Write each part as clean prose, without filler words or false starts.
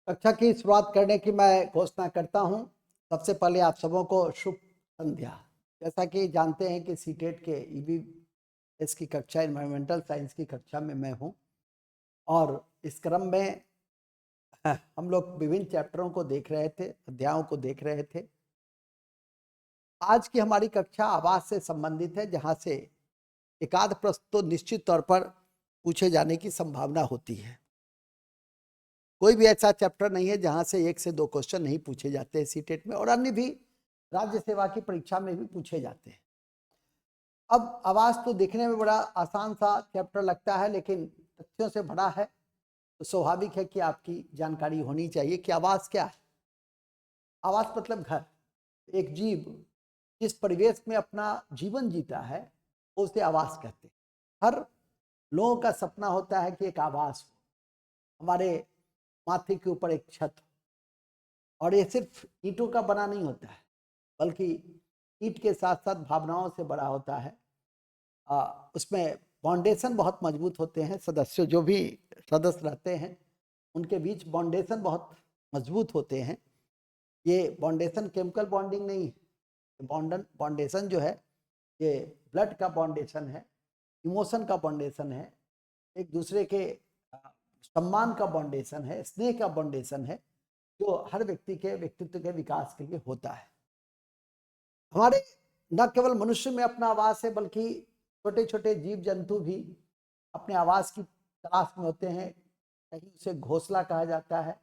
कक्षा की शुरुआत करने की मैं घोषणा करता हूं। सबसे पहले आप सबों को शुभ संध्या। जैसा कि जानते हैं कि सीटेट के ईवीएस की कक्षा एनवायरमेंटल साइंस की कक्षा में मैं हूं और इस क्रम में हम लोग विभिन्न चैप्टरों को देख रहे थे, अध्यायों को देख रहे थे। आज की हमारी कक्षा आवास से संबंधित है, जहां से एकाध प्रश्न तो निश्चित तौर पर पूछे जाने की संभावना होती है। कोई भी ऐसा चैप्टर नहीं है जहां से 1 से 2 क्वेश्चन नहीं पूछे जाते हैं सीटेट में, और अन्य भी राज्य सेवा की परीक्षा में भी पूछे जाते हैं। अब आवास तो देखने में बड़ा आसान सा चैप्टर लगता है, लेकिन तथ्यों से भरा है, तो स्वाभाविक है कि आपकी जानकारी होनी चाहिए कि आवास क्या है। आवास मतलब घर। एक जीव जिस परिवेश में अपना जीवन जीता है उसे आवास कहते हैं। हर लोगों का सपना होता है कि एक आवास हो, हमारे माथे के ऊपर एक छत हो। और ये सिर्फ ईंटों का बना नहीं होता है, बल्कि ईंट के साथ साथ भावनाओं से बड़ा होता है। उसमें फाउंडेशन बहुत मजबूत होते हैं। सदस्य जो भी सदस्य रहते हैं उनके बीच फाउंडेशन बहुत मजबूत होते हैं। ये फाउंडेशन केमिकल बॉन्डिंग नहीं है। फाउंडेशन जो है ये ब्लड का फाउंडेशन है, इमोशन का फाउंडेशन है, एक दूसरे के सम्मान का फाउंडेशन है, स्नेह का फाउंडेशन है, जो हर व्यक्ति के व्यक्तित्व के विकास के लिए होता है। हमारे न केवल मनुष्य में अपना आवास है, बल्कि छोटे छोटे जीव जंतु भी अपने आवास की तलाश में होते हैं। कहीं उसे घोंसला कहा जाता है,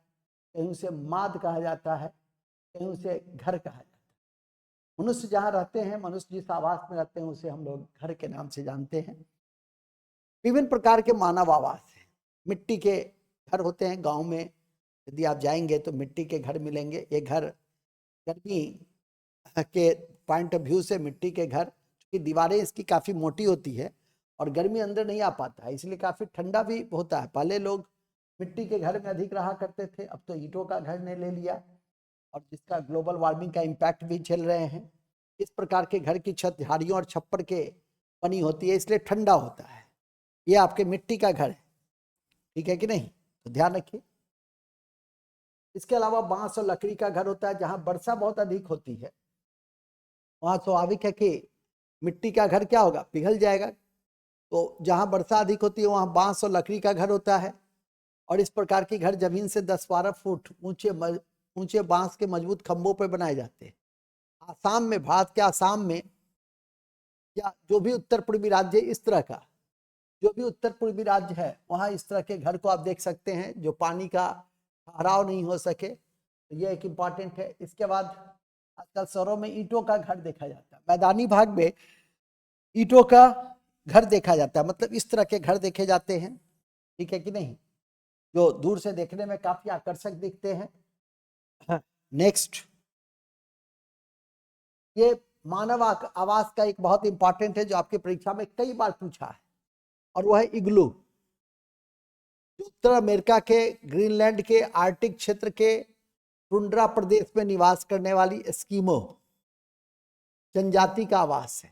कहीं उसे माद कहा जाता है, कहीं उसे घर कहा जाता है। मनुष्य जहाँ रहते हैं, मनुष्य जिस आवास में रहते हैं, उसे हम लोग घर के नाम से जानते हैं। विभिन्न प्रकार के मानव आवास हैं। मिट्टी के घर होते हैं गांव में, यदि आप जाएंगे तो मिट्टी के घर मिलेंगे। ये घर गर्मी के पॉइंट ऑफ व्यू से मिट्टी के घर, क्योंकि दीवारें इसकी काफ़ी मोटी होती है और गर्मी अंदर नहीं आ पाता है, इसलिए काफ़ी ठंडा भी होता है। पहले लोग मिट्टी के घर में अधिक रहा करते थे, अब तो ईंटों का घर ने ले लिया, और जिसका ग्लोबल वार्मिंग का इम्पैक्ट भी झेल रहे हैं। इस प्रकार के घर की छत झाड़ियों और छप्पर के बनी होती है, इसलिए ठंडा होता है। ये आपके मिट्टी का घर है, ठीक है कि नहीं? तो ध्यान रखिए। इसके अलावा बांस और लकड़ी का घर होता है। जहाँ वर्षा बहुत अधिक होती है वहाँ स्वाभाविक है कि मिट्टी का घर क्या होगा, पिघल जाएगा। तो जहाँ वर्षा अधिक होती है वहाँ बांस और लकड़ी का घर होता है। और इस प्रकार के घर जमीन से 10-12 फुट ऊंचे बांस के मजबूत खंभों पर बनाए जाते हैं। आसाम में, भारत के आसाम में, या जो भी उत्तर पूर्वी राज्य इस तरह का, जो भी उत्तर पूर्वी राज्य है वहाँ इस तरह के घर को आप देख सकते हैं, जो पानी का ठहराव नहीं हो सके। तो ये एक इम्पॉर्टेंट है। इसके बाद आजकल शहरों में ईंटों का घर देखा जाता है, मैदानी भाग में ईंटों का घर देखा जाता है, मतलब इस तरह के घर देखे जाते हैं, ठीक है कि नहीं, जो दूर से देखने में काफी आकर्षक दिखते हैं। नेक्स्ट, ये मानव आवास का एक बहुत इंपॉर्टेंट है, जो आपकी परीक्षा में कई बार पूछा है, और वह है इग्लू। उत्तर अमेरिका के, ग्रीनलैंड के, आर्कटिक क्षेत्र के टुंड्रा प्रदेश में निवास करने वाली एस्किमो जनजाति का आवास है,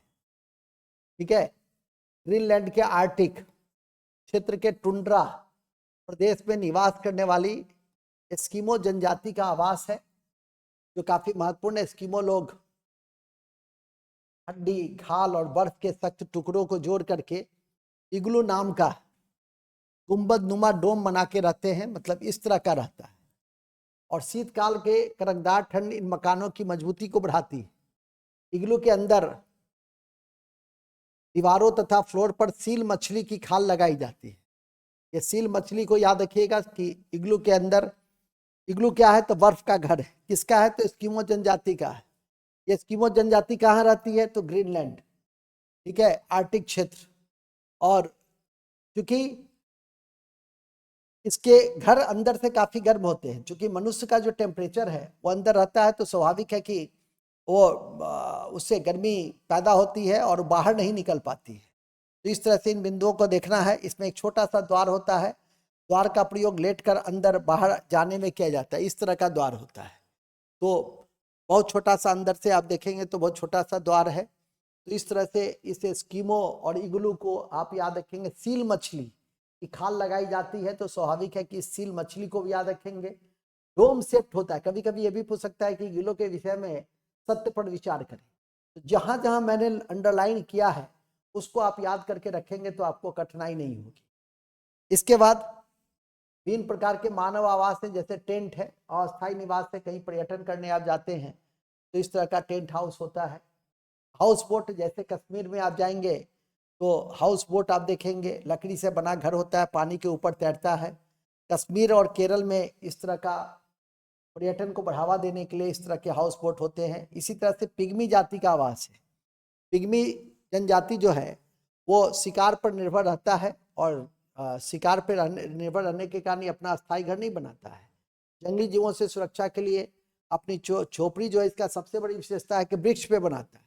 ठीक है। ग्रीनलैंड के आर्कटिक क्षेत्र के टुंड्रा प्रदेश में निवास करने वाली एस्किमो जनजाति का आवास है, जो काफी महत्वपूर्ण है। एस्किमो लोग ठंडी खाल और बर्फ के सख्त टुकड़ों को जोड़ करके इग्लू नाम का गुंबद नुमा डोम बना के रहते हैं, मतलब इस तरह का रहता है। और शीतकाल के कड़कदार ठंड इन मकानों की मजबूती को बढ़ाती है। इग्लू के अंदर दीवारों तथा फ्लोर पर सील मछली की खाल लगाई जाती है। ये सील मछली को याद रखिएगा कि इग्लू के अंदर, इग्लू क्या है तो बर्फ का घर है। किसका है तो एस्किमो जनजाति का है। ये एस्किमो जनजाति कहाँ रहती है तो ग्रीनलैंड, ठीक है, आर्कटिक क्षेत्र। और क्योंकि इसके घर अंदर से काफी गर्म होते हैं, क्योंकि मनुष्य का जो टेम्परेचर है वो अंदर रहता है, तो स्वाभाविक है कि वो उससे गर्मी पैदा होती है और बाहर नहीं निकल पाती है। तो इस तरह से इन बिंदुओं को देखना है। इसमें एक छोटा सा द्वार होता है। द्वार का प्रयोग लेटकर अंदर बाहर जाने में किया जाता है। इस तरह का द्वार होता है। तो बहुत छोटा सा, अंदर से आप देखेंगे तो बहुत छोटा सा द्वार है। तो इस तरह से इस एस्किमो और इग्लू को आप याद रखेंगे। सील मछली की खाल लगाई जाती है, तो स्वाभाविक है कि इस सील मछली को भी याद रखेंगे। डोम शेप्ड होता है। कभी कभी ये भी पूछ सकता है कि गिलों के विषय में सत्य पर विचार करें। तो जहां जहां मैंने अंडरलाइन किया है उसको आप याद करके रखेंगे तो आपको कठिनाई नहीं होगी। इसके बाद 3 प्रकार के मानव आवास हैं, जैसे टेंट है, अस्थायी निवास है, कहीं पर्यटन करने आप जाते हैं तो इस तरह का टेंट हाउस होता है। हाउस बोट, जैसे कश्मीर में आप जाएंगे तो हाउस बोट आप देखेंगे, लकड़ी से बना घर होता है, पानी के ऊपर तैरता है। कश्मीर और केरल में इस तरह का पर्यटन को बढ़ावा देने के लिए इस तरह के हाउस बोट होते हैं। इसी तरह से पिग्मी जाति का आवास है। पिग्मी जनजाति जो है वो शिकार पर निर्भर रहता है और शिकार पर निर्भर रहने के कारण अपना स्थायी घर नहीं बनाता है। जंगली जीवों से सुरक्षा के लिए अपनी झोपड़ी जो है, इसका सबसे बड़ी विशेषता है कि वृक्ष पे बनाता है।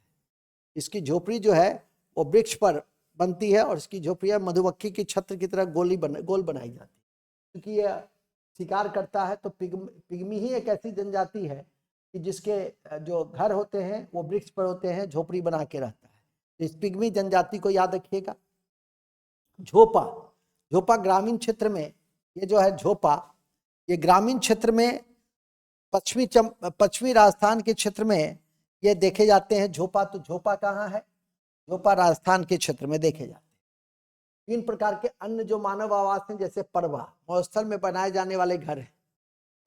इसकी झोपड़ी जो है वो वृक्ष पर बनती है और इसकी झोपड़ियां मधुमक्खी की छत्र की तरह गोल बनाई जाती है। क्योंकि यह शिकार करता है तो पिग्मी ही एक ऐसी जनजाति है कि जिसके जो घर होते हैं वो वृक्ष पर होते हैं, झोपड़ी बना के रहता है। तो इस पिग्मी जनजाति को याद रखिएगा। झोपा ग्रामीण क्षेत्र में, ये जो है झोपा, ये ग्रामीण क्षेत्र में पश्चिमी राजस्थान के क्षेत्र में ये देखे जाते हैं झोपा। तो झोपा कहाँ है? झोपा राजस्थान के क्षेत्र में देखे जाते हैं। 3 प्रकार के अन्य जो मानव आवास हैं, जैसे परवा, मरुस्थल में बनाए जाने वाले घर हैं।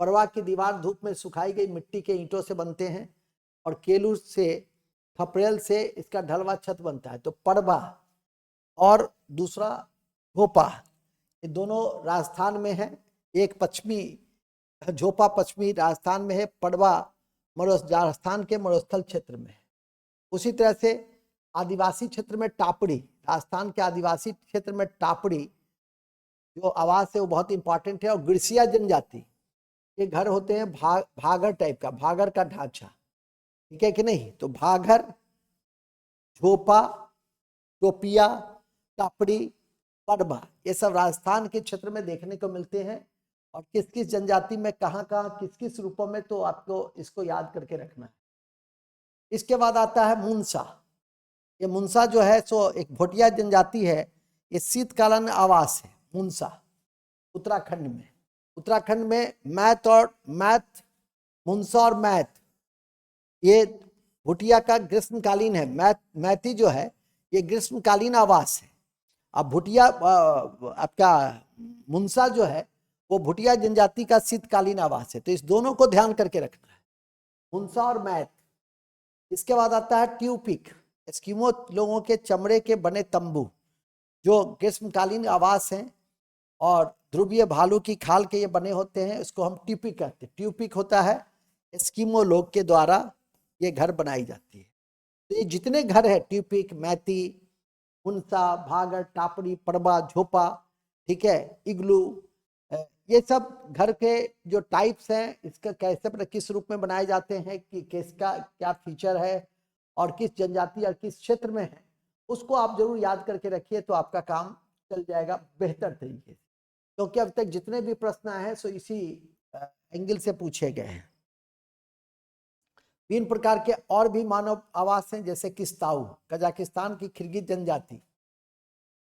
परवा की दीवार धूप में सुखाई गई मिट्टी के ईंटों से बनते हैं और केलू से, खपरेल से इसका ढलवा छत बनता है। तो परवा और दूसरा झोपा, ये दोनों राजस्थान में है। एक पश्चिमी झोपा पश्चिमी राजस्थान में है, पड़वा राजस्थान के मरुस्थल क्षेत्र में है। उसी तरह से आदिवासी क्षेत्र में टापड़ी, राजस्थान के आदिवासी क्षेत्र में टापड़ी जो आवास है वो बहुत इंपॉर्टेंट है। और गिरसिया जनजाति, ये घर होते हैं भागर टाइप का, भागर का ढांचा, ठीक है कि नहीं? तो भागर, झोपा, टोपिया, टापड़ी, पड़वा, ये सब राजस्थान के क्षेत्र में देखने को मिलते हैं। और किस किस जनजाति में कहाँ कहाँ किस किस रूपों में, तो आपको इसको याद करके रखना है। इसके बाद आता है मुनसा। ये मुनसा जो है सो एक भोटिया जनजाति है। ये शीतकालीन आवास है मुनसा, उत्तराखंड में। उत्तराखंड में मुनसा और मैथ, ये भुटिया का ग्रीष्मकालीन है। मैती जो है ये ग्रीष्मकालीन आवास है। अब भुटिया आपका मुनसा जो है वो भुटिया जनजाति का शीतकालीन आवास है। तो इस दोनों को ध्यान करके रखना है, मुनसा और मैथ। इसके बाद आता है ट्यूपिक, एस्किमो लोगों के चमड़े के बने तंबू जो ग्रीष्मकालीन आवास हैं और ध्रुवीय भालू की खाल के ये बने होते हैं। इसको हम ट्यूपिक कहते हैं। ट्यूपिक होता है एस्किमो लोग के द्वारा ये घर बनाई जाती है। तो ये जितने घर है, ट्यूपिक, मैती, मुनसा, भागर, टापड़ी, पड़वा, झोपा, ठीक है, इग्लू, ये सब घर के जो टाइप्स हैं, इसका कैसे किस रूप में बनाए जाते हैं, कि किसका क्या फीचर है और किस जनजाति और किस क्षेत्र में है, उसको आप जरूर याद करके रखिए तो आपका काम चल जाएगा बेहतर तरीके से। क्योंकि अब तक जितने भी प्रश्न आए हैं सो इसी एंगल से पूछे गए हैं। 3 प्रकार के और भी मानव आवास हैं, जैसे किस्ताऊ, कजाकिस्तान की किर्गिज जनजाति,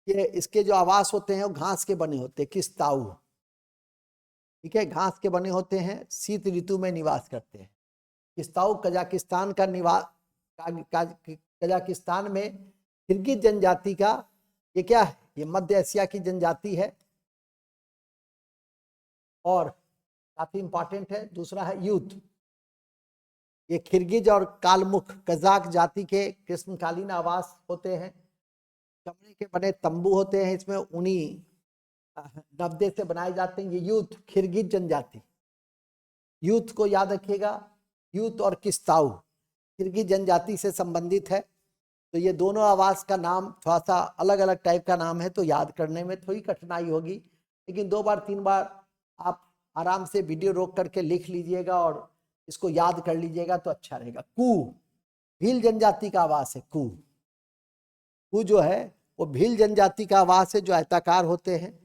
ये इसके जो आवास होते हैं वो घास के बने होते हैं, किस्ताऊ, ठीक है, घास के बने होते हैं, शीत ऋतु में निवास करते हैं। किस्ताऊ कजाकिस्तान का निवास, कजाकिस्तान में किर्गिज जनजाति का ये क्या है, ये मध्य एशिया की जनजाति है और काफी इंपॉर्टेंट है। दूसरा है यूथ, ये किर्गिज और कालमुख कजाक जाति के ग्रीष्मकालीन आवास होते हैं। चमड़े के बने तंबू होते हैं, इसमें ऊनी नब्दे से बनाए जाते हैं। ये यूथ किर्गिज जनजाति, यूथ को याद रखिएगा। यूथ और किस्ताऊ किर्गिज जनजाति से संबंधित है। तो ये दोनों आवास का नाम थोड़ा सा अलग अलग टाइप का नाम है, तो याद करने में थोड़ी कठिनाई होगी, लेकिन 2 बार 3 बार आप आराम से वीडियो रोक करके लिख लीजिएगा और इसको याद कर लीजिएगा तो अच्छा रहेगा। कू, भील जनजाति का आवास है। कू जो है वो भील जनजाति का आवास है, जो आयताकार होते हैं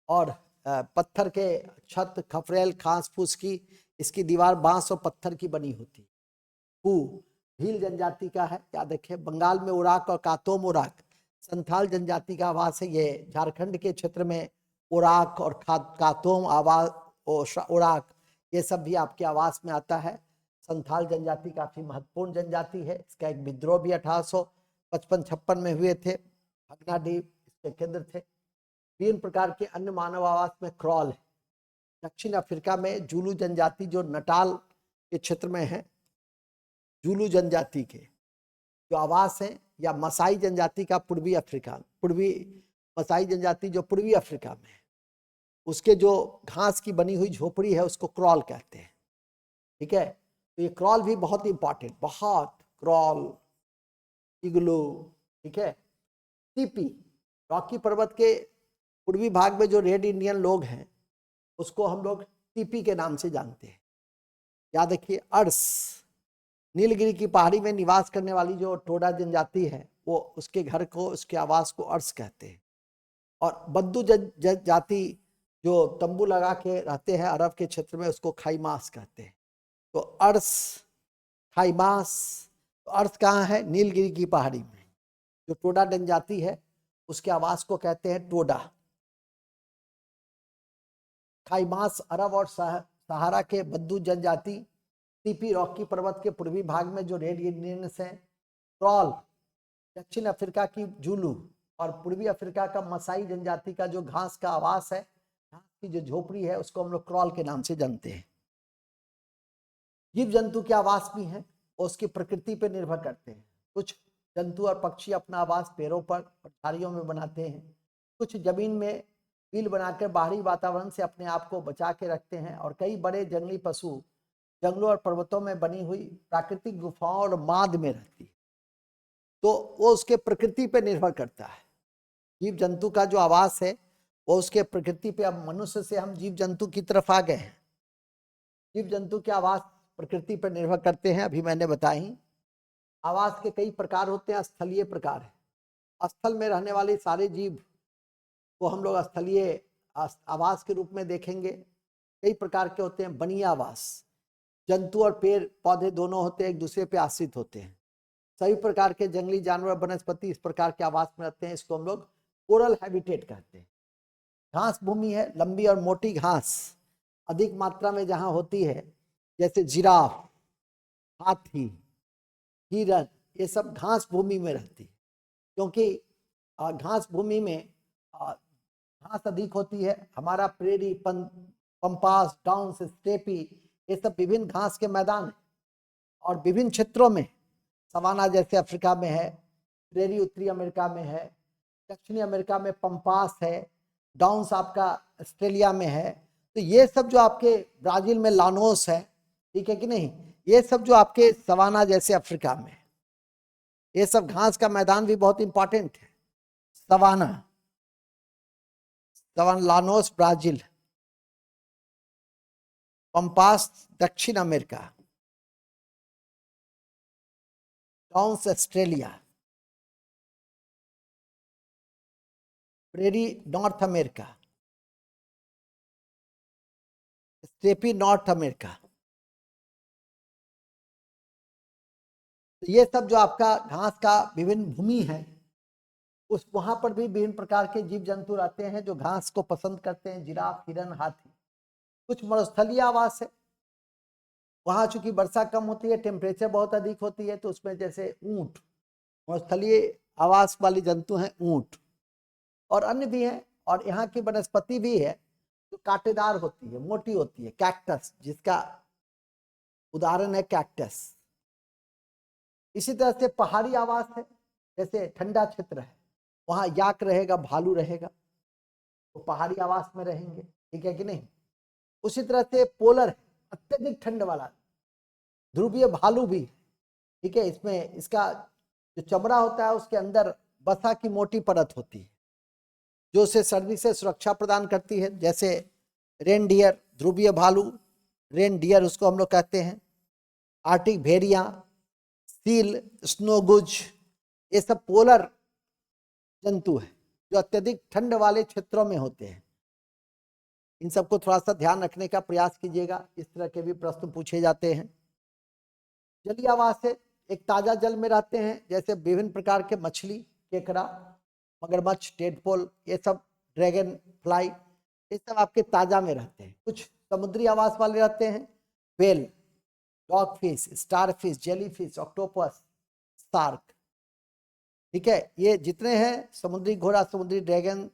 और पत्थर के छत, खपरेल, घास फूस की इसकी दीवार बांस और पत्थर की बनी होती है। कू भील जनजाति का है, याद रखिए। बंगाल में उराक और कातोम उराक संथाल जनजाति का आवास है। ये झारखंड के क्षेत्र में उराक और कातोम आवास, उराक ये सब भी आपके आवास में आता है। संथाल जनजाति काफी महत्वपूर्ण जनजाति है। इसका एक विद्रोह भी 1855-56 में हुए थे। भगनाडीह इसके केंद्र थे। विभिन्न प्रकार के अन्य मानव आवास में क्रॉल है। दक्षिण अफ्रीका में जूलू जनजाति जो नटाल के क्षेत्र में है, जूलू जनजाति के जो आवास है, या मसाई जनजाति का पूर्वी मसाई जनजाति जो पूर्वी अफ्रीका में है, उसके जो घास की बनी हुई झोपड़ी है उसको क्रॉल कहते हैं। ठीक है, तो ये क्रॉल भी बहुत इंपॉर्टेंट, बहुत क्रॉल, इग्लू, ठीक है। टीपी, रॉकी पर्वत के पूर्वी भाग में जो रेड इंडियन लोग हैं उसको हम लोग टीपी के नाम से जानते हैं। याद रखिए, अर्स, नीलगिरी की पहाड़ी में निवास करने वाली जो टोडा जनजाति है वो उसके घर को, उसके आवास को अर्स कहते हैं। और बद्दू जाति जो तंबू लगा के रहते हैं अरब के क्षेत्र में, उसको खाईमास कहते हैं। तो अर्स, खाईमास, तो अर्स कहाँ है? नीलगिरी की पहाड़ी में। जो टोडा जनजाति है उसके आवास को कहते हैं टोडा। खाईमास अरब और सहारा के बद्दू जनजाति, टीपी रॉकी पर्वत के पूर्वी भाग में जो रेड इंडियंस हैं, क्रॉल दक्षिण अफ्रीका की जूलू, और पूर्वी अफ्रीका का मसाई जनजाति का जो घास का आवास है, घास की जो झोपड़ी है, उसको हम लोग क्रॉल के नाम से जानते हैं। जीव जंतु के आवास भी हैं, उसकी प्रकृति पर निर्भर करते हैं। कुछ जंतु और पक्षी अपना आवास पेड़ों पर और झाड़ियों में बनाते हैं। कुछ जमीन में बिल बनाकर बाहरी वातावरण से अपने आप को बचा के रखते हैं। और कई बड़े जंगली पशु जंगलों और पर्वतों में बनी हुई प्राकृतिक गुफाओं और माद में रहती है। तो वो उसके प्रकृति पर निर्भर करता है। जीव जंतु का जो आवास है वो उसके प्रकृति पे। अब मनुष्य से हम जीव जंतु की तरफ आ गए हैं। जीव जंतु के आवास प्रकृति पर निर्भर करते हैं। अभी मैंने बताई आवास के कई प्रकार होते हैं। स्थलीय प्रकार है, स्थल में रहने वाले सारे जीव को हम लोग स्थलीय आवास के रूप में देखेंगे। कई प्रकार के होते हैं। बनीय आवास, जंतु और पेड़ पौधे दोनों होते हैं, एक दूसरे पे आश्रित होते हैं। सभी प्रकार के जंगली जानवर वनस्पति इस प्रकार के आवास में रहते हैं। इसको हम लोग कोरल हैबिटेट कहते हैं। घास भूमि है, लंबी और मोटी घास अधिक मात्रा में जहां होती है, जैसे जिराफ, हाथी, हिरन, ये सब घास भूमि में रहती है। क्योंकि घास भूमि में घास अधिक होती है। हमारा प्रेरी, पंपास, डाउन्स, स्टेपी, ये सब विभिन्न घास के मैदान हैं। और विभिन्न क्षेत्रों में सवाना जैसे अफ्रीका में है, प्रेरी उत्तरी अमेरिका में है, दक्षिणी अमेरिका में पंपास है, डाउन्स आपका ऑस्ट्रेलिया में है। तो ये सब जो आपके ब्राजील में लानोस है, ठीक है कि नहीं, ये सब जो आपके सवाना जैसे अफ्रीका में, ये सब घास का मैदान भी बहुत इंपॉर्टेंट है। सवाना, लानोस ब्राजील, पंपास दक्षिण America, downs Australia, prairie north America, steppe north America. ये सब जो आपका घास का विभिन्न भूमि है, उस वहां पर भी विभिन्न प्रकार के जीव जंतु रहते हैं जो घास को पसंद करते हैं। जिराफ, हिरन, हाथी। कुछ मरुस्थलीय आवास है, वहां चूंकि वर्षा कम होती है, टेम्परेचर बहुत अधिक होती है, तो उसमें जैसे ऊंट, मरुस्थलीय आवास वाले जंतु हैं ऊंट, और अन्य भी हैं। और यहाँ की वनस्पति भी है जो कांटेदार होती है, मोटी होती है। कैक्टस, जिसका उदाहरण है कैक्टस। इसी तरह से पहाड़ी आवास है, जैसे ठंडा क्षेत्र है, वहां याक रहेगा, भालू रहेगा, तो पहाड़ी आवास में रहेंगे, ठीक है कि नहीं। उसी तरह से पोलर है, अत्यधिक ठंड वाला, ध्रुवीय भालू भी, ठीक है। इसमें इसका जो चमड़ा होता है उसके अंदर वसा की मोटी परत होती है जो उसे सर्दी से सुरक्षा प्रदान करती है। जैसे रेनडियर, ध्रुवीय भालू, रेनडियर उसको हम लोग कहते हैं। आर्टिक भेड़िया, सील, स्नोगुज, ये सब पोलर जंतु है जो अत्यधिक ठंड वाले क्षेत्रों में होते हैं। इन सबको थोड़ा सा ध्यान रखने का प्रयास कीजिएगा, इस तरह के भी प्रश्न पूछे जाते हैं। जलीय आवास है, एक ताजा जल में रहते हैं, जैसे विभिन्न प्रकार के मछली, केकड़ा, मगरमच्छ, टेडपोल, ये सब, ड्रैगन फ्लाई, ये सब आपके ताजा में रहते हैं। कुछ समुद्री आवास वाले रहते हैं, whale, dog fish, star fish, jelly fish, octopus, shark. ठीक है, ये जितने हैं समुद्री घोड़ा, समुद्री ड्रैगन,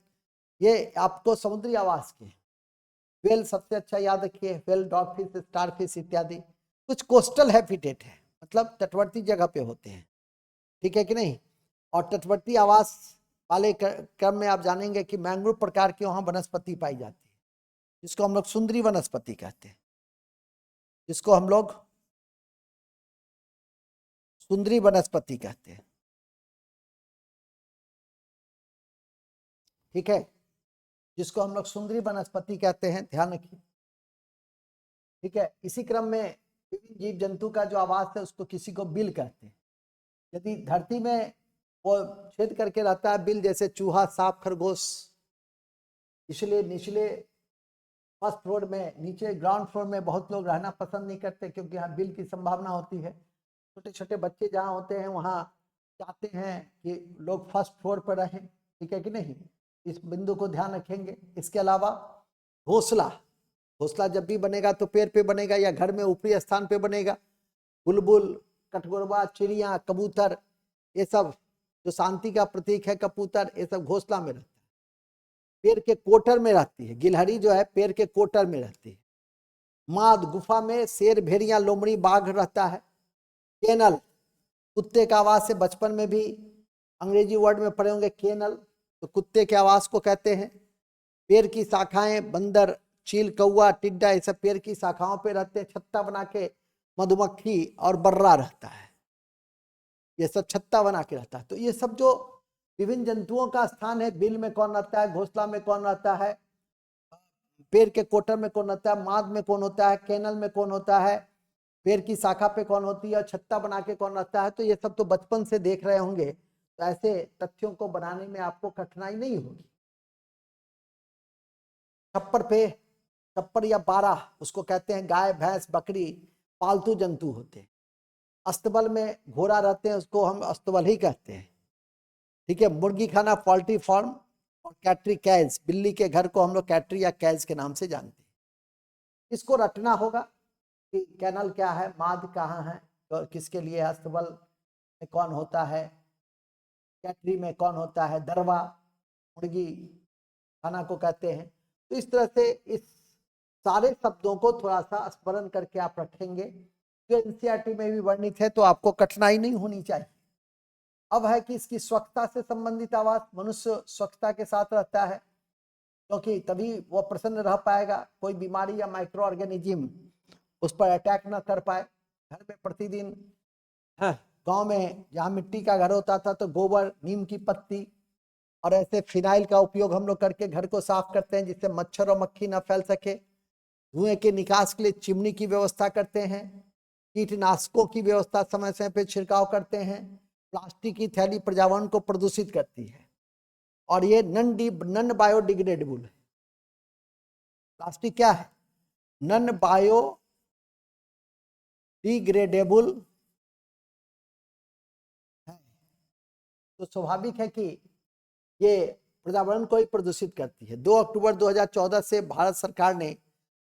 ये आपको समुद्री आवास के। व्हेल सबसे अच्छा याद रखिए, whale, dog fish, star fish इत्यादि। कुछ कोस्टल हैबिटेट है, मतलब तटवर्ती जगह पे होते हैं, ठीक है कि नहीं। और तटवर्ती आवास वाले क्रम में आप जानेंगे कि मैंग्रोव प्रकार की वहां वनस्पति पाई जाती है, जिसको हम लोग सुंदरी वनस्पति कहते हैं, जिसको हम लोग सुंदरी वनस्पति कहते हैं। ठीक है, जिसको हम लोग सुंदरी वनस्पति कहते हैं, ध्यान रखिए। ठीक है, इसी क्रम में जीव जंतु का जो आवास है उसको किसी को बिल कहते हैं। यदि धरती में वो छेद करके रहता है बिल, जैसे चूहा, सांप, खरगोश, इसलिए निचले फर्स्ट फ्लोर में, नीचे ग्राउंड फ्लोर में बहुत लोग रहना पसंद नहीं करते, क्योंकि यहाँ बिल की संभावना होती है। छोटे छोटे बच्चे जहाँ होते हैं वहाँ चाहते हैं कि लोग फर्स्ट फ्लोर पर रहें, ठीक है कि नहीं, इस बिंदु को ध्यान रखेंगे। इसके अलावा घोंसला, घोंसला जब भी बनेगा तो पेड़ पे बनेगा या घर में ऊपरी स्थान पे बनेगा। बुलबुल, कटगोरबा, चिड़िया, कबूतर, ये सब जो शांति का प्रतीक है, कबूतर, ये सब घोंसला में रहता है, पेड़ के कोटर में रहती है। गिलहरी जो है पेड़ के कोटर में रहती है। माद, गुफा में शेर, भेड़िया, लोमड़ी, बाघ रहता है। केनल, कुत्ते का आवास है, बचपन में भी अंग्रेजी वर्ड में पढ़े होंगे केनल, तो कुत्ते के आवास को कहते हैं। पेड़ की शाखाएं, बंदर, चील, कौआ, टिड्डा, ये सब पेड़ की शाखाओं पे रहते हैं। छत्ता बना के मधुमक्खी और बर्रा रहता है, ये सब छत्ता बना के रहता है। तो ये सब जो विभिन्न जंतुओं का स्थान है, बिल में कौन रहता है, घोंसला में कौन रहता है, पेड़ के कोटर में कौन रहता है, माद में कौन होता है, केनल में कौन होता है, पेड़ की शाखा पे कौन होती है, और छत्ता बना के कौन रहता है, तो ये सब तो बचपन से देख रहे होंगे, तो ऐसे तथ्यों को बनाने में आपको कठिनाई नहीं होगी। छप्पर पे, छप्पर या बारह, उसको कहते हैं गाय, भैंस, बकरी, पालतू जंतु होते हैं। अस्तबल में घोड़ा रहते हैं, उसको हम अस्तबल ही कहते हैं। ठीक है, मुर्गी खाना, पोल्ट्री फार्म, और कैटरी, कैज, बिल्ली के घर को हम लोग कैटरी या कैज के नाम से जानते हैं। इसको रटना होगा कि कैनल क्या है, माद कहाँ है, तो किसके लिए, अस्तबल में कौन होता है, कैटरी में कौन होता है, दरवा मुर्गी खाना को कहते हैं। तो इस तरह से इस सारे शब्दों को थोड़ा सा स्मरण करके आप रखेंगे, जो एनसीईआरटी में भी वर्णित है, तो आपको कठिनाई नहीं होनी चाहिए। अब है कि इसकी स्वच्छता से संबंधित आवास, मनुष्य स्वच्छता के साथ रहता है, क्योंकि तभी वो प्रसन्न रह पाएगा, कोई बीमारी या माइक्रो ऑर्गेनिज्म उस पर अटैक न कर पाए। घर में प्रतिदिन, गांव में जहाँ मिट्टी का घर होता था तो गोबर, नीम की पत्ती और ऐसे फिनाइल का उपयोग हम लोग करके घर को साफ करते हैं, जिससे मच्छर और मक्खी न फैल सके। धुएं के निकास के लिए चिमनी की व्यवस्था करते हैं। कीटनाशकों की व्यवस्था समय समय पर छिड़काव करते हैं। प्लास्टिक की थैली पर्यावरण को प्रदूषित करती है और ये नन बायोडिग्रेडेबल है। प्लास्टिक क्या है, नन बायोडिग्रेडेबल है, तो स्वाभाविक है कि ये पर्यावरण को ही प्रदूषित करती है। 2 अक्टूबर 2014 से भारत सरकार ने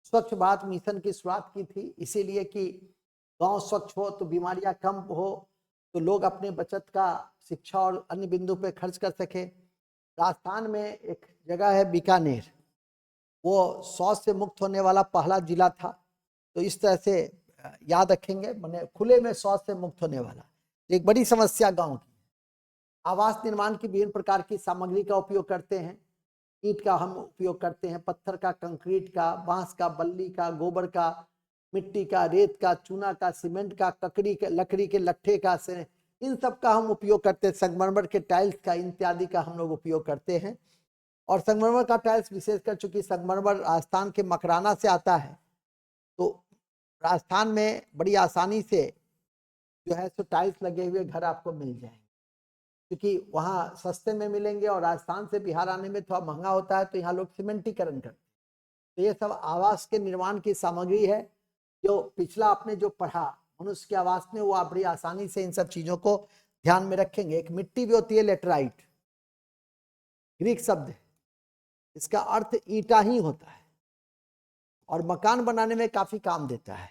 स्वच्छ भारत मिशन की शुरुआत की थी, इसीलिए कि गांव स्वच्छ हो तो बीमारियां कम हो, तो लोग अपने बचत का शिक्षा और अन्य बिंदु पे खर्च कर सके। राजस्थान में एक जगह है बीकानेर, वो शौच से मुक्त होने वाला पहला जिला था। तो इस तरह से याद रखेंगे, मैंने खुले में शौच से मुक्त होने वाला, एक बड़ी समस्या गांव की। आवास निर्माण की विभिन्न प्रकार की सामग्री का उपयोग करते हैं। ईंट का हम उपयोग करते हैं, पत्थर का, कंक्रीट का, बांस का, बल्ली का, गोबर का, मिट्टी का, रेत का, चूना का, सीमेंट का, ककड़ी के, लकड़ी के लट्ठे का, से इन सब का हम उपयोग करते हैं। संगमरमर के टाइल्स का, इत्यादि का हम लोग उपयोग करते हैं। और संगमरमर का टाइल्स विशेषकर, चूंकि संगमरमर राजस्थान के मकराना से आता है, तो राजस्थान में बड़ी आसानी से जो है सो टाइल्स लगे हुए घर आपको मिल जाएंगे, क्योंकि वहाँ सस्ते में मिलेंगे और राजस्थान से बिहार आने में थोड़ा महंगा होता है, तो यहाँ लोग सीमेंटीकरण करते हैं। तो ये सब आवास के निर्माण की सामग्री है, जो पिछला आपने जो पढ़ा मनुष्य के आवास में, वो आप बड़ी आसानी से इन सब चीजों को ध्यान में रखेंगे। एक मिट्टी भी होती है लेटराइट, ग्रीक शब्द है, इसका अर्थ ईंटा ही होता है। और मकान बनाने में काफी काम देता है।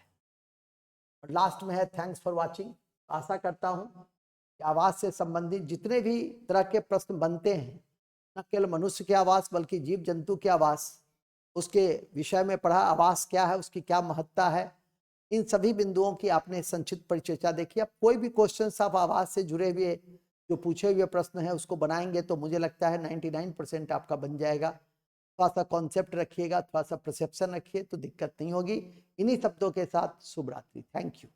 और लास्ट में है थैंक्स फॉर वॉचिंग। आशा करता हूं कि आवास से संबंधित जितने भी तरह के प्रश्न बनते हैं, न केवल मनुष्य के आवास बल्कि जीव जंतु के आवास, उसके विषय में पढ़ा, आवास क्या है, उसकी क्या महत्ता है, इन सभी बिंदुओं की आपने संक्षिप्त परिचर्चा देखी। अब कोई भी क्वेश्चन आप आवास से जुड़े हुए जो पूछे हुए प्रश्न है उसको बनाएंगे तो मुझे लगता है 99% आपका बन जाएगा। थोड़ा सा कॉन्सेप्ट रखिएगा, थोड़ा सा परसेप्शन रखिए तो दिक्कत नहीं होगी। इन्हीं शब्दों के साथ शुभ रात्रि। Thank you.